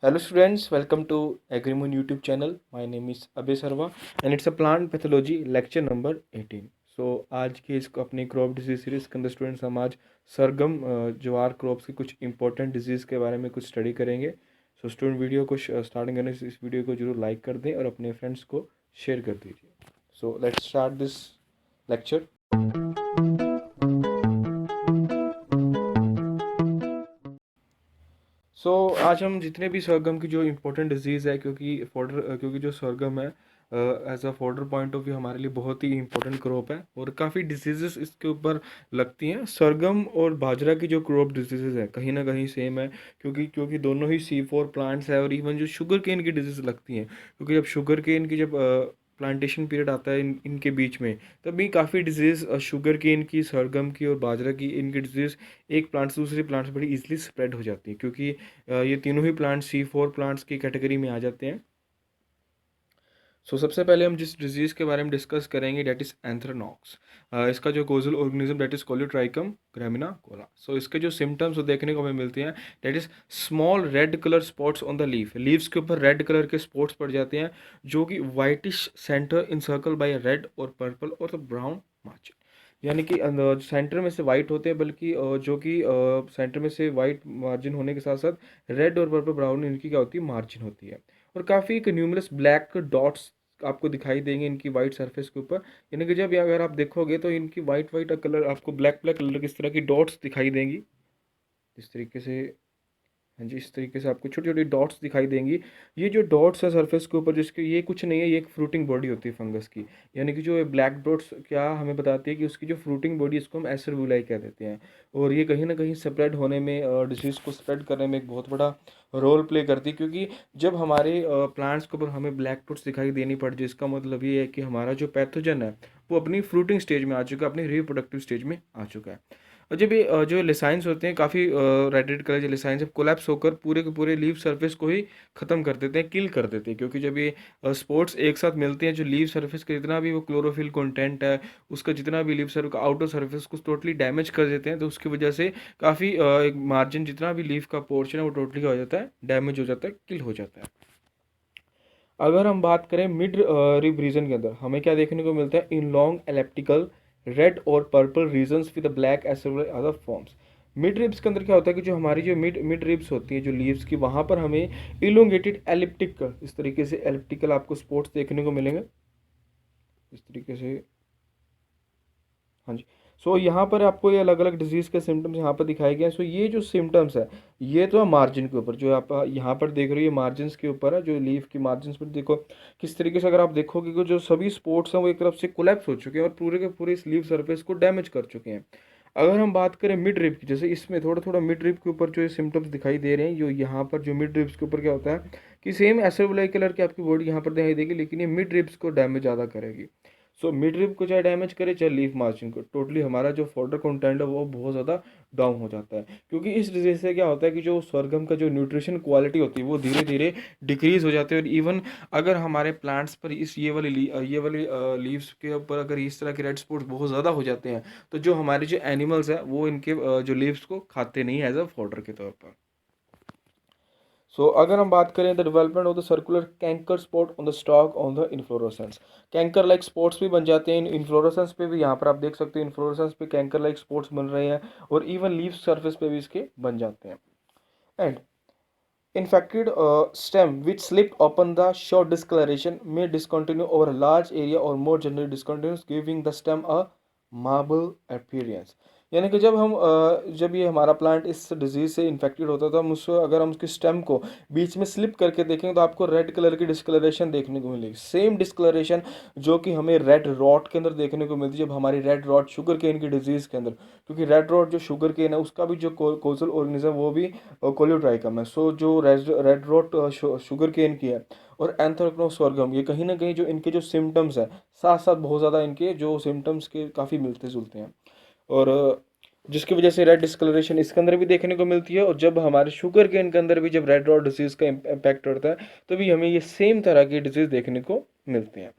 Hello students, welcome to Agrimun YouTube channel. My name is Abhay Sarva and it's a plant pathology lecture number 18. So आज के इस अपनी crop disease series के अंदर students हम आज सरगम ज्वार क्रॉप्स की कुछ इंपॉर्टेंट डिजीज़ के बारे में कुछ स्टडी करेंगे. सो स्टूडेंट वीडियो को स्टार्टिंग करने से इस वीडियो को जरूर लाइक कर दें और अपने फ्रेंड्स को शेयर कर दीजिए. So let's start this lecture. आज हम जितने भी सरगम की जो इम्पोर्टेंट डिजीज़ है क्योंकि जो सरगम है as a fodder point of view हमारे लिए बहुत ही इंपॉर्टेंट क्रॉप है और काफ़ी डिजीज़ेस इसके ऊपर लगती हैं. सरगम और बाजरा की जो क्रॉप डिजीज़ेस है कहीं ना कहीं सेम है क्योंकि दोनों ही C4 प्लांट्स है और इवन जो शुगर केन की डिजीज़ लगती हैं क्योंकि जब शुगर केन की जब प्लांटेशन पीरियड आता है इनके बीच में तभी काफ़ी डिजीज़ शुगर केन की, सरगम की और बाजरा की इनकी डिजीज़ एक प्लांट से दूसरे प्लांट से बड़ी इजीली स्प्रेड हो जाती है क्योंकि ये तीनों ही प्लांट C4 प्लांट्स की कैटेगरी में आ जाते हैं. सबसे पहले हम जिस डिजीज़ के बारे में डिस्कस करेंगे डेट इज़ एंथ्रानॉक्स. इसका जो causal organism that is Colletotrichum graminicola. इसके जो सिम्टम्स देखने को हमें मिलते हैं that is small red colour spots on the leaves के ऊपर रेड कलर के स्पॉट्स पड़ जाते हैं जो कि whitish centre encircle by red और पर्पल और द ब्राउन मार्जिन. यानी कि सेंटर में से वाइट होते हैं बल्कि जो कि सेंटर में से वाइट मार्जिन होने के साथ साथ रेड और पर्पल ब्राउन इनकी क्या होती है, मार्जिन होती है. और काफ़ी एक न्यूमरस ब्लैक डॉट्स आपको दिखाई देंगे इनकी वाइट सरफेस के ऊपर. यानी कि जब अगर आप देखोगे तो इनकी वाइट वाइट कलर आपको ब्लैक ब्लैक कलर की इस तरह की डॉट्स दिखाई देंगी इस तरीके से. हाँ जी, इस तरीके से आपको छोटी छोटी डॉट्स दिखाई देंगी. ये जो डॉट्स है सरफेस के ऊपर जिसके ये कुछ नहीं है, ये एक फ्रूटिंग बॉडी होती है फंगस की. यानी कि जो ब्लैक डॉट्स क्या हमें बताती है कि उसकी जो फ्रूटिंग बॉडी इसको हम एसरबुलाई कह देते हैं. और ये कहीं ना कहीं स्प्रेड होने में डिसीज़ को स्प्रेड करने में एक बहुत बड़ा रोल प्ले करती है क्योंकि जब हमारे प्लांट्स के ऊपर हमें ब्लैक डॉट्स दिखाई देनी पड़ती है इसका मतलब ये है कि हमारा जो पैथोजन है वो अपनी फ्रूटिंग स्टेज में आ चुका है, अपनी रिप्रोडक्टिव स्टेज में आ चुका है. और जब ये जो लिसाइंस होते हैं काफ़ी रेड रेड कलर जो लिसाइंस जब कोलैप्स होकर पूरे के पूरे लीव सरफेस को ही ख़त्म कर देते हैं, किल कर देते हैं क्योंकि जब ये स्पोर्ट्स एक साथ मिलते हैं जो लीव सरफेस का जितना भी वो क्लोरोफिल कंटेंट है उसका जितना भी लीव सरफेस का आउटर सरफेस को टोटली डैमेज कर देते हैं. तो उसकी वजह से काफ़ी एक मार्जिन जितना भी लीव का पोर्शन है वो टोटली हो जाता है, डैमेज हो जाता है, किल हो जाता है. अगर हम बात करें मिड रिब रीजन के अंदर हमें क्या देखने को मिलता है, इन लॉन्ग एलिप्टिकल रेड और purple regions with black acervuli other forms. Mid ribs के अंदर क्या होता है कि जो हमारी जो मिड मिड रिब्स होती है जो लीव्स की वहाँ पर हमें इलोंगेटेड एलिप्टिकल इस तरीके से एलिप्टिकल आपको स्पॉट्स देखने को मिलेंगे इस तरीके से. हाँ जी. यहाँ पर आपको ये अलग अलग डिजीज़ के सिम्टम्स यहाँ पर दिखाए गए हैं. ये जो सिम्टम्स है ये तो है मार्जिन के ऊपर जो आप यहाँ पर देख रहे हो, ये मार्जिन के ऊपर है. जो लीफ की मार्जिन पर देखो किस तरीके से अगर आप देखोगे कि जो सभी स्पोर्ट्स हैं वो एक तरफ से कोलैप्स हो चुके हैं और पूरे के पूरे इस लीफ सरफेस को डैमेज कर चुके हैं. अगर हम बात करें मिड रिब की, जैसे इसमें थोड़ा थोड़ा मिड रिब के ऊपर जो ये सिम्टम्स दिखाई दे रहे हैं, जो यहाँ पर जो मिड रिब्स के ऊपर क्या होता है कि सेम एसेबुलाई कलर की आपकी बॉडी यहाँ पर दिखाई देगी लेकिन ये मिड रिब्स को डैमेज ज़्यादा करेगी. मिड रिब को चाहे डैमेज करे चाहे लीफ मार्जिन को, टोटली हमारा जो फॉडर कंटेंट है वो बहुत ज़्यादा डाउन हो जाता है क्योंकि इस डिजीज से क्या होता है कि जो सरगम का जो न्यूट्रिशन क्वालिटी होती है वो धीरे धीरे डिक्रीज हो जाती है. और इवन अगर हमारे प्लांट्स पर इस ये वाली लीव्स के ऊपर अगर इस तरह के रेड स्पॉट्स बहुत ज़्यादा हो जाते हैं तो जो हमारे जो एनिमल्स हैं वो इनके जो लीव्स को खाते नहीं एज अ फॉडर के तौर पर. अगर हम बात करें the development of the circular canker spot on the stock on the inflorescence, canker like spots भी बन जाते हैं इन्फ्लोरेसेंस पे भी. यहाँ पर आप देख सकते हो इन्फ्लोरेसेंस पे कैंकर लाइक स्पॉट्स बन रहे हैं और इवन लीफ सरफेस पे भी इसके बन जाते हैं. And infected stem which slipped upon the short discoloration may discontinue over a large area or more generally discontinuous, giving the stem a marble appearance. यानी कि जब ये हमारा प्लांट इस डिजीज से इन्फेक्टेड होता है तो हम उसको अगर हम उसके स्टेम को बीच में स्लिप करके देखेंगे तो आपको रेड कलर की डिस्कलरेशन देखने को मिलेगी. सेम डिस्कलरेशन जो कि हमें रेड रॉट के अंदर देखने को मिलती है जब हमारी रेड रॉट शुगर केन की डिजीज के अंदर, क्योंकि रेड रॉट जो शुगर केन है उसका भी जो कोजल ऑर्गेनिज्म वो भी कोलियोट्राइकम है. जो रेड रोट शुगर केन की है और एंथ्रेक्नोज sorghum, ये कहीं ना कहीं जो इनके जो सिम्टम्स हैं साथ साथ बहुत ज़्यादा इनके जो सिम्टम्स के काफ़ी मिलते जुलते हैं. और जिसकी वजह से रेड डिस्कलरेशन इसके अंदर भी देखने को मिलती है. और जब हमारे शुगर केन के अंदर भी जब रेड रॉट डिजीज़ का इम्पैक्ट होता है तो भी हमें ये सेम तरह की डिजीज़ देखने को मिलती हैं.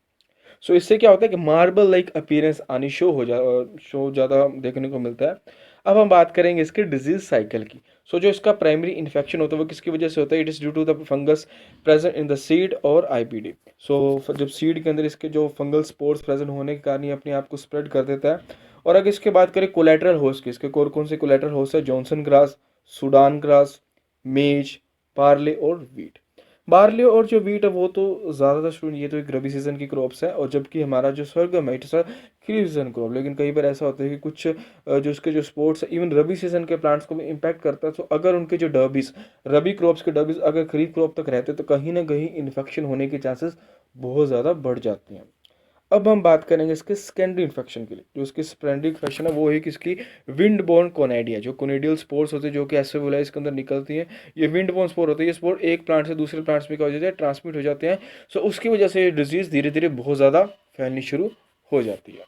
इससे क्या होता है कि मार्बल लाइक अपीयरेंस आनी शो ज़्यादा देखने को मिलता है. अब हम बात करेंगे इसके डिजीज साइकिल की. सो जो इसका प्राइमरी इन्फेक्शन होता है वो किसकी वजह से होता है? It is due to the fungus present in the seed और आईपीडी। सो जब सीड के अंदर इसके जो फंगल स्पोर्स प्रेजेंट होने के कारण ये अपने आप को स्प्रेड कर देता है। और अगर इसके बात करें कोलेटरल होस्ट की, इसके कौन कौन से कोलेटरल होस्ट है? जॉनसन ग्रास, सूडान ग्रास, मेज, बार्ले और वीट। बार्ले और जो वीट है वो तो ज़्यादातर स्टूडेंट ये तो एक रबी सीजन की क्रॉप्स है, और जबकि हमारा जो सरगम है इट्स खरीफ सीजन क्रॉप। लेकिन कई बार ऐसा होता है कि कुछ जो उसके जो स्पोर्ट्स है इवन रबी सीजन के प्लांट्स को भी इम्पैक्ट करता है। तो अगर उनके जो डर्बीज, रबी क्रॉप्स के डर्बीज अगर खरीफ क्रॉप तक रहते तो कहीं ना कहीं इन्फेक्शन होने के चांसेस बहुत ज़्यादा बढ़ जाते हैं। अब हम बात करेंगे इसके सेकेंडरी इन्फेक्शन के लिए। जो इसकी सेकेंडरी इन्फेक्शन है वो है किसकी? Wind borne conidia. जो कोनेडियल स्पोर्स होते हैं जो कि एसोविलाई इसके अंदर निकलती हैं, ये विंड बोर्न स्पोर होते हैं। ये स्पोर एक प्लांट से दूसरे प्लांट्स में क्या हो जाते हैं? ट्रांसमिट हो जाते हैं। सो उसकी वजह से ये डिजीज़ धीरे धीरे बहुत ज़्यादा फैलनी शुरू हो जाती है।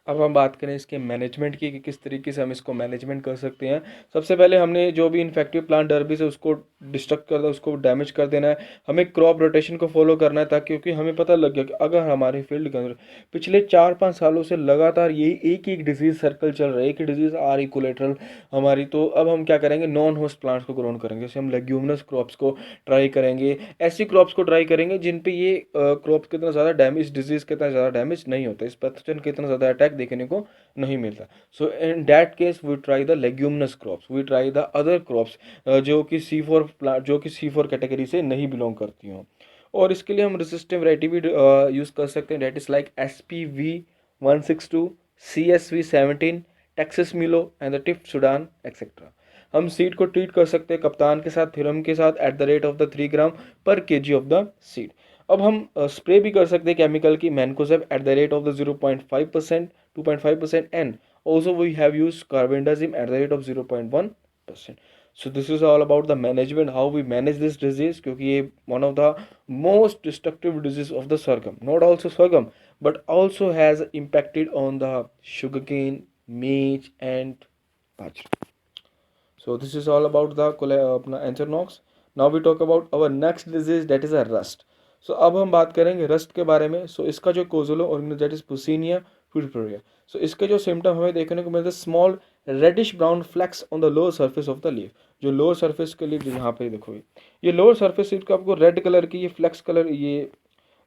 अब हम बात करें इसके मैनेजमेंट की कि किस तरीके से हम इसको मैनेजमेंट कर सकते हैं। सबसे पहले हमने जो भी इन्फेक्टिव प्लांट डर्बीज है उसको डिस्ट्रक्ट कर देना, उसको डैमेज कर देना है। हमें क्रॉप रोटेशन को फॉलो करना है, ताकि क्योंकि हमें पता लग गया कि अगर हमारे फील्ड के अंदर पिछले 4-5 सालों से लगातार यही एक ही डिजीज़ सर्कल चल रहा है, एक ही डिजीज़ आ रही कोलेट्रल हमारी, तो अब हम क्या करेंगे? नॉन होस्ट प्लांट्स को ग्रोन करेंगे। जैसे हम लेग्यूमिनस क्रॉप्स को ट्राई करेंगे, ऐसी क्रॉप्स को ट्राई करेंगे जिन पे ये क्रॉप्स के इतना ज़्यादा डैमेज, डिजीज़ के इतना ज़्यादा डैमेज नहीं होता, इस पैथोजन के इतना ज़्यादा अटैक देखने को नहीं मिलता। So in that case we try the leguminous crops, we try the other crops जो कि C4 कैटेगरी से नहीं बिलोंग करती हों। और इसके लिए हम रेसिस्टिव वैरायटी भी यूज़ कर सकते हैं, that is like SP162, CSV17, Texas मिलो एंड द टिफ्ट सूडान एक्सेट्रा। हम सीड को ट्रीट कर सकते हैं कप्तान के साथ, थिरम के साथ eight the rate of the 3 ग्राम पर केजी ऑफ द सीड। अब हम स्प्रे भी कर सकते हैं केमिकल की, mancozeb eight the rate of the 0.5%, 2.5%, and also we have used carbendazim at the rate of 0.1%. So this is all about the management, how we manage this disease, क्योंकि ये one of the most destructive disease of the sorghum, not also sorghum but also has impacted on the sugarcane, maize and bajra. So this is all about the Anthrax. Now we talk about our next disease, that is a rust. So अब हम बात करेंगे rust के बारे में। So इसका जो causal organism that is Puccinia purpurea। So इसके जो सिम्टम हमें देखने को मिलते हैं, small reddish brown flecks on the lower surface of the leaf. जो लोअर सरफेस के लीफ यहाँ पे देखोगे, ये लोअर सरफेस लीफ का आपको रेड कलर की ये फ्लैक्स कलर, ये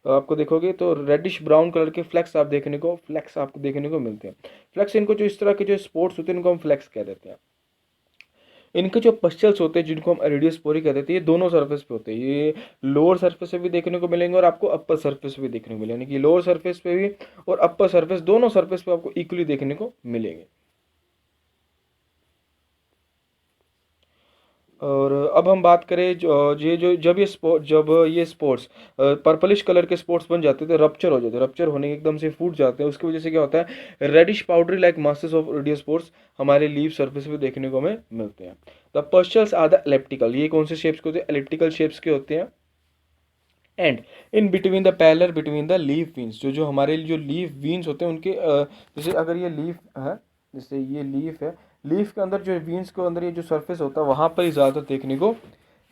आपको देखोगे तो रेडिश ब्राउन कलर के फ्लैक्स आपको देखने को मिलते हैं। फ्लैक्स, इनको जो इस तरह के जो स्पॉट्स होते हैं इनको हम फ्लैक्स कह देते हैं। इनके जो पस्चल्स होते हैं जिनको हम एरिडियोस्पोरी कहते हैं, ये दोनों सरफेस पे होते हैं। ये लोअर सरफेस पे भी देखने को मिलेंगे और आपको अपर सरफेस पे भी देखने को मिलेंगे, यानी कि लोअर सरफेस पे भी और अपर सरफेस, दोनों सरफेस पे आपको इक्वली देखने को मिलेंगे। और अब हम बात करें ये जो जब ये स्पोर्ट्स पर्पलिश कलर के स्पोर्ट्स बन जाते थे, रप्चर हो जाते हैं, रप्चर होने के एकदम से फूट जाते हैं, उसकी वजह से क्या होता है? Reddish powdery like masses of urediospores हमारे लीफ सरफेस पे देखने को हमें मिलते हैं। The pustules are the elliptical, ये कौन से शेप्स के होते हैं? एलिप्टिकल शेप्स के होते हैं। And in between the parallel between the leaf veins, जो हमारे जो लीफ वीन्स होते हैं उनके जैसे अगर ये लीफ है, जैसे ये लीफ है, लीफ के अंदर जो वीन्स के अंदर ये जो सरफेस होता है वहाँ पर ही ज़्यादातर देखने को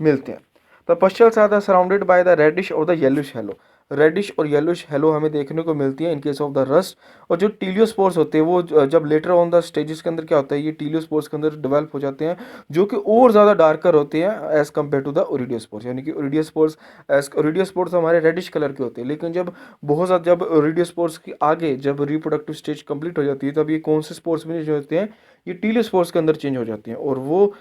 मिलते हैं। The pustules are the surrounded by the reddish और द येलोइश हेलो। रेडिश और येलोइश हेलो हमें देखने को मिलती है in case of the rust. और जो टीलियोस्पोर्स होते हैं वो जब लेटर ऑन द स्टेजेस के अंदर क्या होता है, ये टीलियोस्पोर्स के अंदर डेवलप हो जाते हैं, जो कि और ज़्यादा डार्कर होते हैं एज कम्पेयर टू द ओरिडियोस्पोर्स। यानी कि ओरिडियोस्पोर्स हमारे रेडिश कलर के होते हैं, लेकिन जब ओरिडियोस्पोर्स की आगे जब रिप्रोडक्टिव स्टेज कंप्लीट हो जाती है तब ये कौन से स्पोर्स में जो होते हैं? ये टीलियोस्पोर्स के अंदर चेंज हो जाते हैं और वो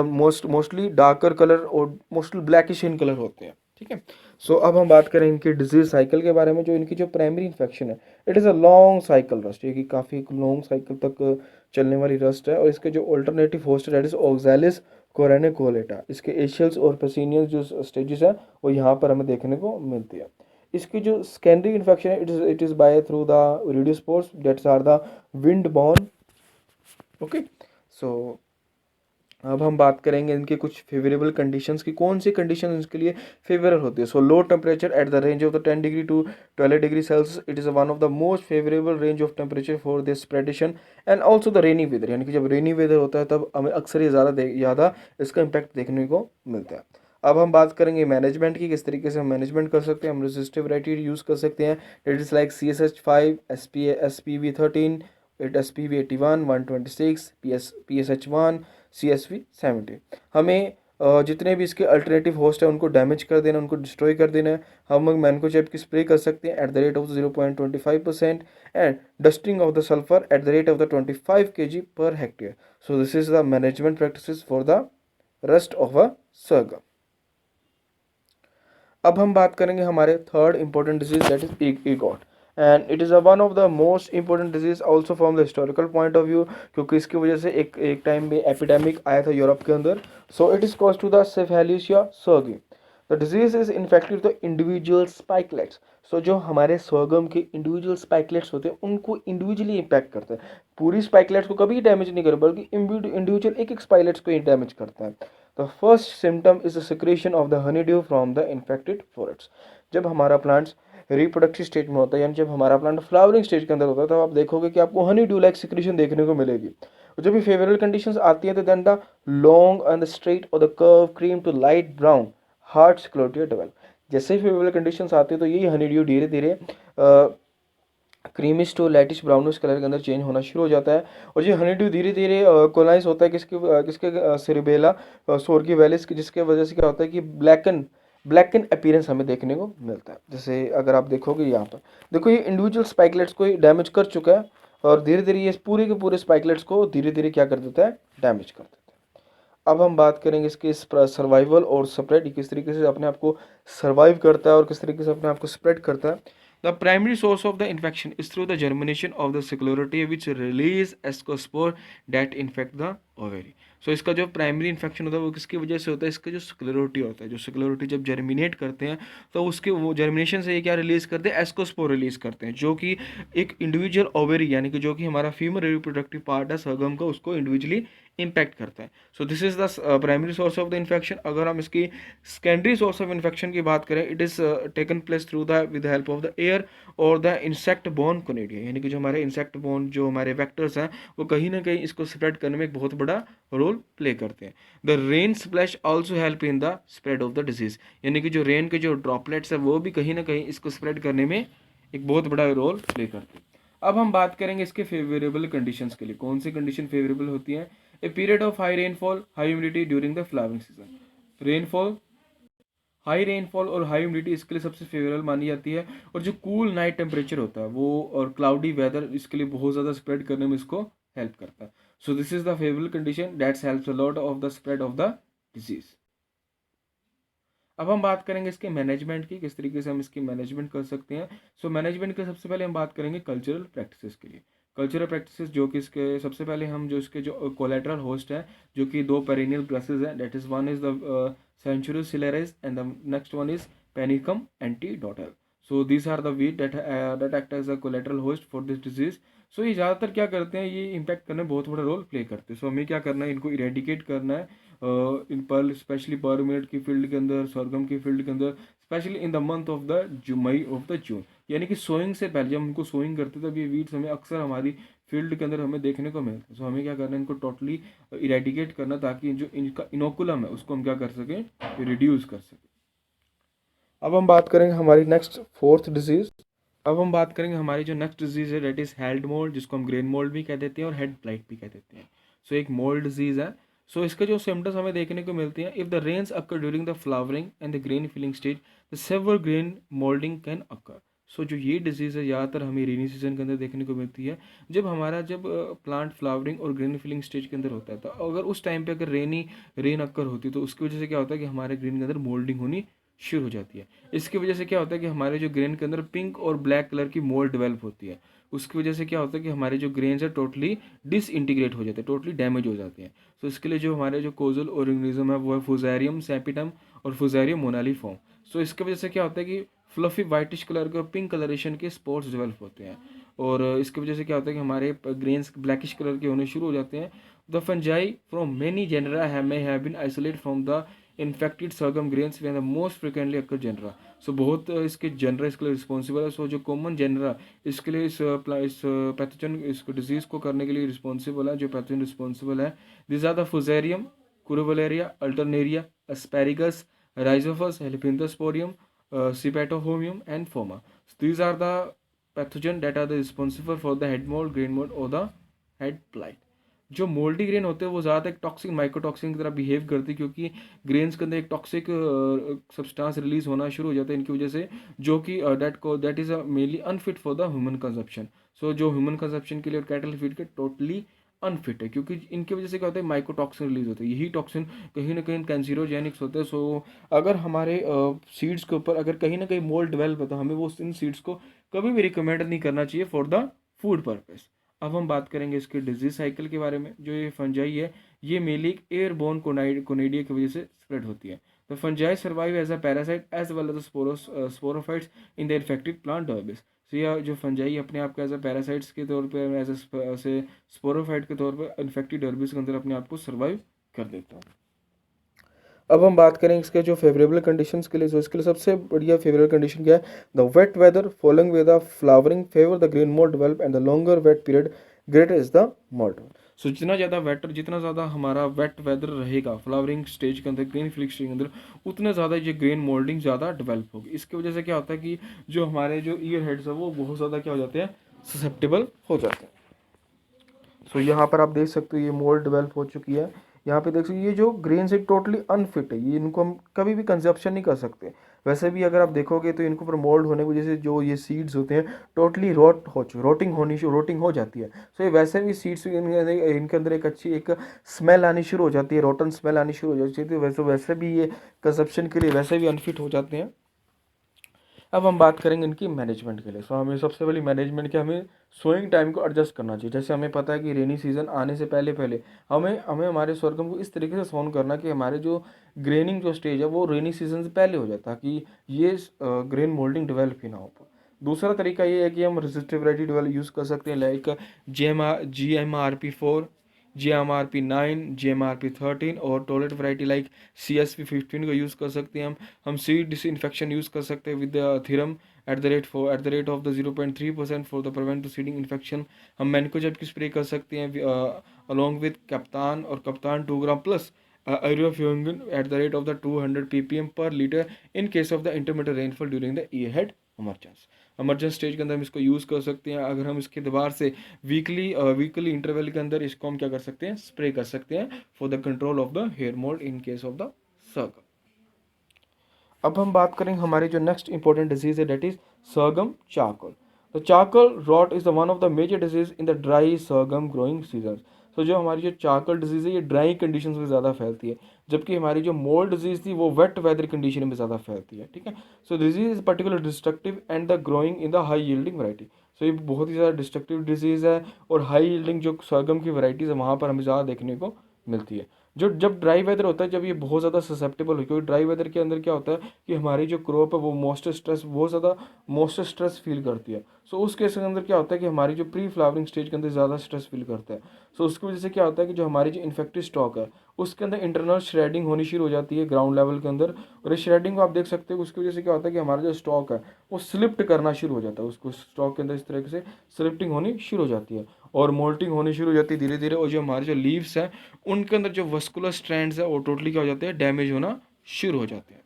मोस्टली डार्कर कलर और मोस्टली ब्लैकिश इन कलर होते हैं। ठीक है। सो अब हम बात करें इनकी डिजीज साइकिल के बारे में। जो इनकी जो प्राइमरी इन्फेक्शन है, it is a long cycle rust, ये कि काफ़ी लॉन्ग साइकिल तक चलने वाली रस्ट है। और इसके जो ऑल्टरनेटिव होस्ट है दैट इज ऑक्सैलिस कोरेनिकोलेटा। इसके एशियल्स और पेसिनियल जो स्टेजेस हैं वो यहाँ पर हमें देखने को मिलती है। इसकी जो सेकेंडरी इन्फेक्शन है, it is by through the urediospores that's are the wind borne. Okay. So अब हम बात करेंगे इनके कुछ फेवरेबल कंडीशंस की, कौन सी कंडीशन इसके लिए फेवरेबल होती है। So low temperature at the range of the 10 degree to 12 degree Celsius, it is one of the most favourable range of temperature for this spreadation. And also the rainy weather, यानी कि जब rainy weather होता है तब हमें अक्सर ये ज़्यादा इसका इम्पैक्ट देखने को मिलता है। अब हम बात करेंगे मैनेजमेंट की, किस तरीके से हम मैनेजमेंट कर सकते हैं। हम रेजिस्टिव वैरायटी यूज़ कर सकते हैं, it is like CSH5, SPV13 it S PV81, 126, PSH1, CSV70। हमें जितने भी इसके अल्टरनेटिव होस्ट हैं उनको डैमेज कर देना, उनको डिस्ट्रॉय कर देना है। हम मैनकोजेब की स्प्रे कर सकते हैं at the rate of 0.25% and dusting of the sulphur at the rate of the 25 kg per hectare। So this is the management practices for the rest of a sorghum। अब हम बात करेंगे हमारे third important disease that is ergot, and it is one of the most important disease also from the historical point of view, क्योंकि इसकी वजह से एक टाइम में एपिडेमिक आया था यूरोप के अंदर। So it is cause to the Sphacelia sorghum। The disease is infected the individual spikelets. So जो हमारे sorghum के इंडिविजुअल स्पाइकलेट्स होते हैं उनको इंडिविजुअली इम्पैक्ट करते हैं, पूरी स्पाइकलेट्स को कभी डैमेज नहीं करता, बल्कि इंडिविजुअल एक स्पाइकलेट्स को ही डैमेज करता है। The first symptom is the secretion of the honey due from the infected florets. जब हमारा प्लांट्स रिप्रोडक्टिव स्टेज में होता है, यानी जब हमारा प्लांट फ्लावरिंग स्टेज के अंदर होता है, तब आप देखोगे कि आपको हनी ड्यू लाइक सिक्रेशन देखने को मिलेगी। जब भी फेवरेबल कंडीशंस आती हैं तो then the long and the straight और the curve cream to light brown hard sclerotia develop. जैसे ही फेवरेबल कंडीशंस आती है तो यही हनी ड्यू धीरे धीरे creamish to lightish brownish colour के अंदर चेंज होना शुरू हो जाता है। और ये हनी ड्यू धीरे धीरे कोलाइज होता है किसके सेरिबेला सोर्गी वेलिस की, जिसके वजह से क्या होता है कि ब्लैकन अपीयरेंस हमें देखने को मिलता है। जैसे अगर आप देखोगे यहाँ पर देखो, ये इंडिविजुअल स्पाइकलेट्स को डैमेज कर चुका है और धीरे धीरे ये पूरे के पूरे स्पाइकलेट्स को धीरे धीरे क्या कर देता है, डैमेज कर देता है। अब हम बात करेंगे इसके सर्वाइवल और स्प्रेड, किस तरीके से अपने आप को सर्वाइव करता है और किस तरीके से अपने आप को स्प्रेड करता है। The primary source of the infection is through the germination of the sclerotia which release ascospore that infect the ovary। So इसका जो प्राइमरी इन्फेक्शन होता है वो किसकी वजह से होता है, इसका जो स्क्लेरोटी होता है, जो स्क्लेरोटी जब जर्मिनेट करते हैं तो उसके वो जर्मिनेशन से ये क्या रिलीज करते हैं, एस्कोस्पोर रिलीज करते हैं, जो कि एक इंडिविजुअल ओवरी यानी कि जो कि हमारा फीमेल रिप्रोडक्टिव पार्ट है सरगम का, उसको इंडिविजुअली इम्पैक्ट करता है। सो this is the primary source of the infection. अगर हम इसकी सेकेंडरी सोर्स ऑफ इन्फेक्शन की बात करें, it is taken place through the with help of the air और द इंसेक्ट बोर्न कोनिडिया, यानी कि जो हमारे इंसेक्ट बोर्न जो हमारे वेक्टर्स हैं वो कहीं ना कहीं इसको स्प्रेड करने में एक बहुत बड़ा रोल प्ले करते हैं। The rain splash also help in the spread of the disease, यानी कि जो रेन के जो ड्रॉपलेट्स है वो भी कहीं ना कहीं इसको स्प्रेड करने में एक बहुत बड़ा रोल प्ले करते हैं। अब हम बात करेंगे इसके फेवरेबल कंडीशंस के लिए। कौन सी कंडीशन फेवरेबल होती है? A period of high rainfall, high humidity during the flowering season. Rainfall, high rainfall और हाई ह्यूमिडिटी इसके लिए सबसे फेवरेबल मानी जाती है। और जो कूल नाइट टेम्परेचर होता है वो और क्लाउडी वेदर इसके लिए बहुत ज़्यादा स्प्रेड करने में इसको हेल्प करता है। सो this is the favourable condition that's helps a lot of the spread of the disease. अब हम बात करेंगे इसके मैनेजमेंट की, किस तरीके से हम इसकी मैनेजमेंट कर सकते हैं। सो मैनेजमेंट के सबसे पहले हम बात करेंगे कल्चरल प्रैक्टिसेस के लिए। कल्चरल प्रैक्टिसेस जो कि इसके सबसे पहले हम जो इसके जो कोलेट्रल होस्ट है, जो कि दो पेरिनियल ग्रासेस हैं, that is one is the Cenchrus ciliaris and the next one is Panicum antidotale. So these are the weed that act as a collateral host for this disease. So ये ज़्यादातर क्या करते हैं, ये impact करने में बहुत बड़ा रोल प्ले करते हैं। सो हमें क्या करना है, इनको इरेडिकेट करना है इन पर्ल, स्पेशली पर मिनट की फील्ड के अंदर, सरगम की फील्ड के अंदर, specially in the month of the May of the June, यानी कि सोइंग से पहले जब हमको सोइंग करते तब ये वीड्स हमें अक्सर हमारी फील्ड के अंदर हमें देखने को मिलता है। सो हमें क्या करना है, इनको टोटली इरेडिकेट करना, ताकि जो इनका इनोकुलम है उसको हम क्या कर सकें, रिड्यूस कर सकें। अब हम बात करेंगे हमारी नेक्स्ट फोर्थ डिजीज। अब हम बात करेंगे हमारी जो नेक्स्ट डिजीज है, डेट इज हेड मोल्ड, जिसको हम ग्रेन मोल्ड भी कह देते हैं और हेड ब्लाइट भी कह देते हैं। सो एक मोल्ड डिजीज है। सो इसके जो सिम्टम्स हमें देखने को मिलती हैं, if the rains occur during the flowering and the grain filling stage, the severe grain moulding can occur. So जो ये डिजीज़ है ज़्यादातर हमें रेनी सीजन के अंदर देखने को मिलती है, जब प्लांट फ्लावरिंग और ग्रेन फिलिंग स्टेज के अंदर होता है। तो अगर उस टाइम पे अगर रेन अक्कर होती है तो उसकी वजह से क्या होता है कि हमारे ग्रेन के अंदर मोल्डिंग होनी शुरू हो जाती है। इसकी वजह से क्या होता है कि हमारे जो ग्रेन के अंदर पिंक और ब्लैक कलर की मोल्ड डेवलप होती है। उसकी वजह से क्या होता है कि हमारे जो ग्रेन्स है टोटली डिसइंटीग्रेट हो जाते हैं, टोटली डैमेज हो जाते हैं। तो इसके लिए जो हमारे जो कोजल ऑर्गेनिज्म है वो है फुजारियम सैपिटम और फुजारियम मोनाली फॉर्म। सो इसकी वजह से क्या होता है कि फ्लफी वाइटिश कलर के और पिंक कलरेशन के स्पॉट्स डेवलप होते हैं। और इसकी वजह से क्या होता है कि हमारे ग्रेन्स ब्लैकिश कलर के होने शुरू हो जाते हैं। The fungi from many genera may have been isolated from the infected sorghum grains when the most frequently occur genera। सो बहुत इसके जनरा इसके लिए रिस्पॉन्सिबल है। सो जो कॉमन जनरा इसके लिए इस पैथोजन इसको डिजीज को करने के लिए रिस्पॉन्सिबल है, जो पैथोजन रिस्पॉन्सिबल है, this are the Fusarium, Curvularia, Alternaria, Aspergillus, Rhizopus, Helminthosporium, Chaetomium and Phoma. These are the pathogen that are the responsible for the head mould, grain mould और the head blight. जो mouldy grain होते हैं वो ज़्यादा एक toxic mycotoxin की तरह behave करती है, क्योंकि ग्रेन्स के अंदर एक टॉक्सिक सब्सटेंस रिलीज होना शुरू हो जाता है इनकी वजह से, जो कि that is mainly unfit for the human consumption. So जो ह्यूमन कंजप्शन के लिए और कैटल फीड के टोटली अनफिट है, क्योंकि इनकी वजह से क्या होता है, माइकोटॉक्सिन रिलीज होता है। यही टॉक्सिन कहीं ना कहीं कैंसिरोजेनिक्स होते हैं। सो अगर हमारे सीड्स के ऊपर अगर कहीं ना कहीं मोल्ड डेवलप है तो हमें वो इन सीड्स को कभी भी रिकमेंड नहीं करना चाहिए फॉर द फूड पर्पस। अब हम बात करेंगे इसके डिजीज साइकिल के बारे में। जो ये फंजाई है ये मेनली एयरबोर्न कोनाइडिया की वजह से स्प्रेड होती है। तो fungi survive as a parasite as well as sporophytes in the infected plant debris. तो यह जो फंजाई अपने आप को एज अ पैरासाइट्स के तौर पर, एज ए स्पोरोफाइट के तौर पर इन्फेक्टेड डर्बिस के अंदर अपने आप को सर्वाइव कर देता है। अब हम बात करें इसके जो फेवरेबल कंडीशंस के लिए। तो इसके लिए सबसे बढ़िया फेवरेबल कंडीशन क्या है, the wet weather following with the flowering favour the green mould develop and the longer wet period greater is the mould. So जितना ज़्यादा हमारा वेट वेदर रहेगा फ्लावरिंग स्टेज के अंदर, ग्रीन फ्लिक स्टेज के अंदर, उतने ज़्यादा ये ग्रेन मोल्डिंग ज़्यादा डेवलप होगी। इसकी वजह से क्या होता है कि जो हमारे जो ईयर हेड्स है वो बहुत ज़्यादा क्या हो जाते हैं, ससेप्टेबल हो जाते हैं। सो यहाँ पर आप देख सकते हो ये मोल्ड डेवलप हो चुकी है। यहाँ पे देख सकते ये जो ग्रेन से टोटली अनफिट है, ये इनको हम कभी भी कंजप्शन नहीं कर सकते। वैसे भी अगर आप देखोगे तो इनको पर मोल्ड होने की वजह से जो ये सीड्स होते हैं टोटली रोटिंग हो जाती है। सो ये वैसे भी सीड्स इनके अंदर एक अच्छी एक स्मेल आनी शुरू हो जाती है, रोटन स्मेल आनी शुरू हो जाती है। वैसे भी ये कंजप्शन के लिए वैसे भी अनफिट हो जाते हैं। अब हम बात करेंगे इनकी मैनेजमेंट के लिए। सो हमें सबसे पहले मैनेजमेंट के हमें सोइंग टाइम को एडजस्ट करना चाहिए। जैसे हमें पता है कि रेनी सीजन आने से पहले पहले हमें हमें हमारे sorghum को इस तरीके से सोन करना कि हमारे जो ग्रेनिंग जो स्टेज है वो रेनी सीजन से पहले हो जाए, ताकि ये ग्रेन मोल्डिंग डेवलप ही ना हो। दूसरा तरीका ये है कि हम रेसिस्टिव वैरायटी डेवलप यूज़ कर सकते हैं, लाइक GMRP4, GMRP9, GMRP13 और टॉलरेट वैरायटी लाइक CSP15 को यूज़ कर सकते हैं। हम सीड डिसइंफेक्शन यूज़ कर सकते हैं with thiram at the rate of the 0.3% for the prevent to seeding infection. हम मैनकोजेब की स्प्रे कर सकते हैं अलॉन्ग विद कप्तान और captan 2 gram plus Iriofungin at the rate of the 200 ppm per liter in case of the intermittent rainfall during the year head emergence stage के अंदर हम इसको यूज़ कर सकते हैं। अगर हम इसके दोबार से वीकली इंटरवल के अंदर इसको हम क्या कर सकते हैं, स्प्रे कर सकते हैं for the control of the hair mould in case of the sorghum. अब हम बात करेंगे हमारी जो नेक्स्ट इंपॉर्टेंट डिजीज है, डेट इज सर्गम चार्कोल। तो charcoal rot is the one of the major disease in the dry sorghum growing season. तो जो हमारी जो चार्कोल डिजीज है ये ड्राई कंडीशन में ज़्यादा फैलती है, जबकि हमारी जो मोल्ड डिजीज थी वो वेट वेदर कंडीशन में ज़्यादा फैलती है। ठीक है, so disease is particular destructive and the growing in the high yielding variety. So ये बहुत ही ज़्यादा डिस्ट्रक्टिव डिजीज है और हाई यील्डिंग जो सर्गम की वैरायटीज़ है वहाँ पर हमें ज़्यादा देखने को मिलती है। जो जब ड्राई वेदर होता है जब ये बहुत ज़्यादा ससेप्टेबल हो, क्योंकि ड्राई वेदर के अंदर क्या होता है कि हमारी जो क्रॉप है वो बहुत ज़्यादा मॉइस्चर स्ट्रेस फील करती है। सो उस केस के अंदर क्या होता है कि हमारी जो प्री फ्लावरिंग स्टेज के अंदर ज़्यादा स्ट्रेस फील करता है। सो उसकी वजह से क्या होता है कि जो हमारी जो इन्फेक्टिव स्टॉक है उसके अंदर इंटरनल श्रेडिंग होनी शुरू हो जाती है ग्राउंड लेवल के अंदर, और इस श्रेडिंग को आप देख सकते हो। उसकी वजह से क्या होता है कि हमारा जो स्टॉक है वो स्लिप्ट करना शुरू हो जाता है, उसको स्टॉक के अंदर इस तरीके से स्लिप्टिंग होनी शुरू हो जाती है और मोल्टिंग होनी शुरू हो जाती है धीरे धीरे। और जो हमारे जो लीव्स हैं उनके अंदर जो वस्कुलर स्ट्रैंड्स है वो टोटली क्या हो जाते हैं, डैमेज होना शुरू हो जाते हैं।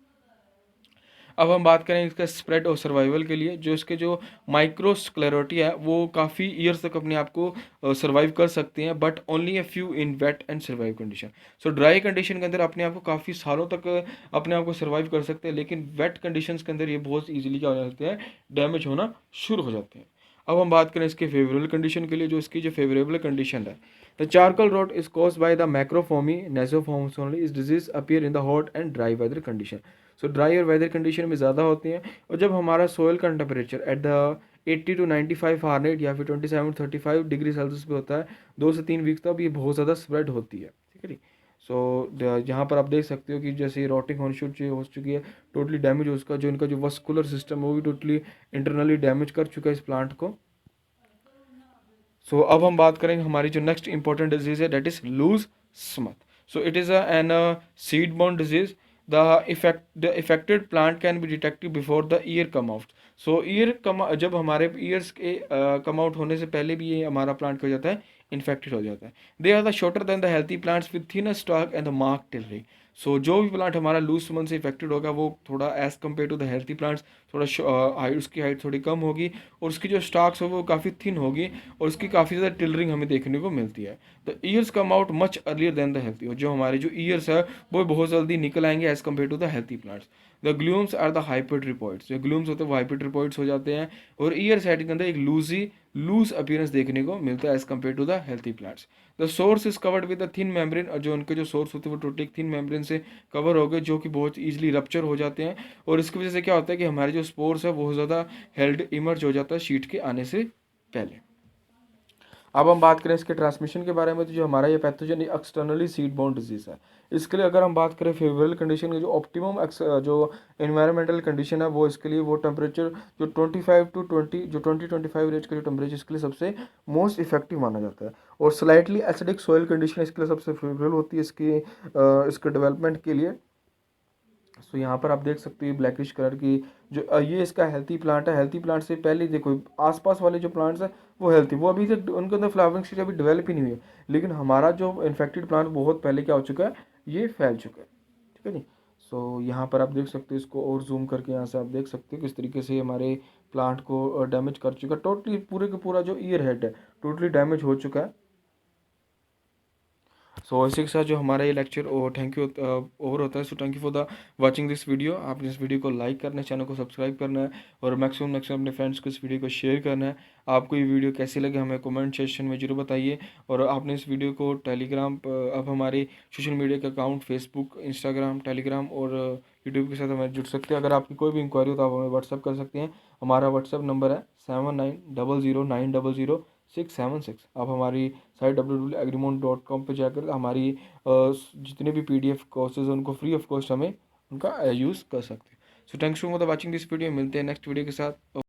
अब हम बात करें इसका स्प्रेड और सर्वाइवल के लिए। जो इसके जो माइक्रोस्क्लेरोटी है वो काफ़ी ईयर्स तक अपने आप को सर्वाइव कर सकते हैं, but only a few in wet and survive condition. So dry condition के अंदर अपने आप को काफ़ी सालों तक अपने आप को सर्वाइव कर सकते हैं, लेकिन वेट कंडीशंस के अंदर ये बहुत ईजिली क्या हो जाते हैं, डैमेज होना शुरू हो जाते हैं। अब हम बात करें इसके फेवरेबल कंडीशन के लिए। जो इसकी जो फेवरेबल कंडीशन है, the charcoal rot is cause by the Macrophomina phaseolina only. इस disease appear in the hot and dry weather condition. So dry और वेदर कंडीशन में ज़्यादा होती हैं, और जब हमारा सोयल का temperature at the 80 to 95 Fahrenheit या फिर 27 to 35 डिग्री सेल्सियस पे होता है 2 से 3 वीक तक, ये बहुत ज़्यादा स्प्रेड होती है। ठीक है जी। सो यहाँ पर आप देख सकते हो कि जैसे रॉटिंग होनी हो चुकी है, टोटली डैमेज हो उसका जो इनका जो वस्कुलर सिस्टम है वो भी टोटली इंटरनली डैमेज कर चुका है इस प्लांट को। सो अब हम बात करेंगे हमारी जो नेक्स्ट इंपॉर्टेंट डिजीज है, that is loose smut. So it is an seed borne disease. The effected plant can be detected before the ear come out. So जब हमारे ईयर्स के कम आउट होने से पहले भी ये हमारा प्लांट हो जाता है, इन्फेक्टेड हो जाता है। They are the shorter than the healthy plants with thinner stalk and the mark tillering. So जो भी प्लांट हमारा लूज स्मन से इफेक्टेड होगा वो थोड़ा as compare to the healthy plants थोड़ा हाइट, उसकी हाइट थोड़ी कम होगी और उसकी जो स्टॉक्स हो वो काफ़ी थिन होगी और उसकी काफ़ी ज़्यादा टिलरिंग हमें देखने को मिलती है। The ears come out much earlier than the healthy, और जो हमारे जो ईयर्स है वो बहुत जल्दी निकल आएंगे as compare to the healthy plants. The glumes are the hypertrophied, जो ग्लूम्स होते हैं वो हाइपरट्रिपॉइड्स हो जाते हैं और ईयर साइड के अंदर एक लूज अपीयरेंस देखने को मिलता है as compare to the healthy plants. The sores is covered with the thin membrane, और जो उनके जो सोर्स होते हैं वो टोटली थिन मेम्ब्रेन से कवर हो गए जो कि बहुत ईजिली रप्चर हो जाते हैं और इसकी वजह से क्या होता है कि हमारे जो स्पोर्स है बहुत ज़्यादा हेल्ड इमर्ज हो जाता है शीट के आने से पहले। अब हम बात करें इसके ट्रांसमिशन के बारे में, तो जो हमारा ये pathogen externally seed borne disease है। इसके लिए अगर हम बात करें फेवरेबल कंडीशन की, जो ऑप्टिमम जो एनवायरमेंटल कंडीशन है वो इसके लिए वो टेम्परेचर जो 25 टू 20 जो 20-25 रेंज का जो टेम्परेचर इसके लिए सबसे मोस्ट इफेक्टिव माना जाता है। और स्लाइटली एसिडिक सॉइल कंडीशन इसके लिए सबसे फेवरेबल होती है इसके डेवलपमेंट के लिए। सो यहाँ पर आप देख सकते हैं ब्लैकिश कलर की जो ये इसका हेल्थी प्लांट है। हेल्थी प्लांट से पहले देखो आसपास वाले जो प्लांट्स हैं वो हेल्थी, वो अभी तक उनके अंदर फ्लावरिंग स्टेज अभी डेवलप ही नहीं हुई है, लेकिन हमारा जो इन्फेक्टेड प्लांट बहुत पहले क्या हो चुका है, ये फैल चुका है। ठीक है जी। सो यहाँ पर आप देख सकते हो, इसको और जूम करके यहाँ से आप देख सकते हो किस तरीके से हमारे प्लांट को डैमेज कर चुका है। टोटली पूरे का पूरा जो ईयर हेड है टोटली डैमेज हो चुका है। सो इसी के साथ जो हमारा ये लेक्चर थैंक यू ओवर होता है। So thank you for the watching this video. आपने इस वीडियो को लाइक करना है, चैनल को सब्सक्राइब करना है और मैक्सिमम अपने फ्रेंड्स को इस वीडियो को शेयर करना है। आपको ये वीडियो कैसी लगे हमें कमेंट सेक्शन में जरूर बताइए। और आपने इस वीडियो को टेलीग्राम अब हमारे सोशल मीडिया के अकाउंट फेसबुक, इंस्टाग्राम, टेलीग्राम और यूट्यूब के साथ हमें जुड़ सकते हैं। अगर आपकी कोई भी इंक्वायरी हो तो आप हमें व्हाट्सअप कर सकते हैं। हमारा व्हाट्सअप नंबर है 7900900676। आप हमारी साइट www.agrimont.com पे जाकर हमारी जितने भी PDF कोर्सेज हैं उनको फ्री ऑफ कॉस्ट हमें उनका यूज़ कर सकते हैं। So thanks for watching this video. मिलते हैं नेक्स्ट वीडियो के साथ।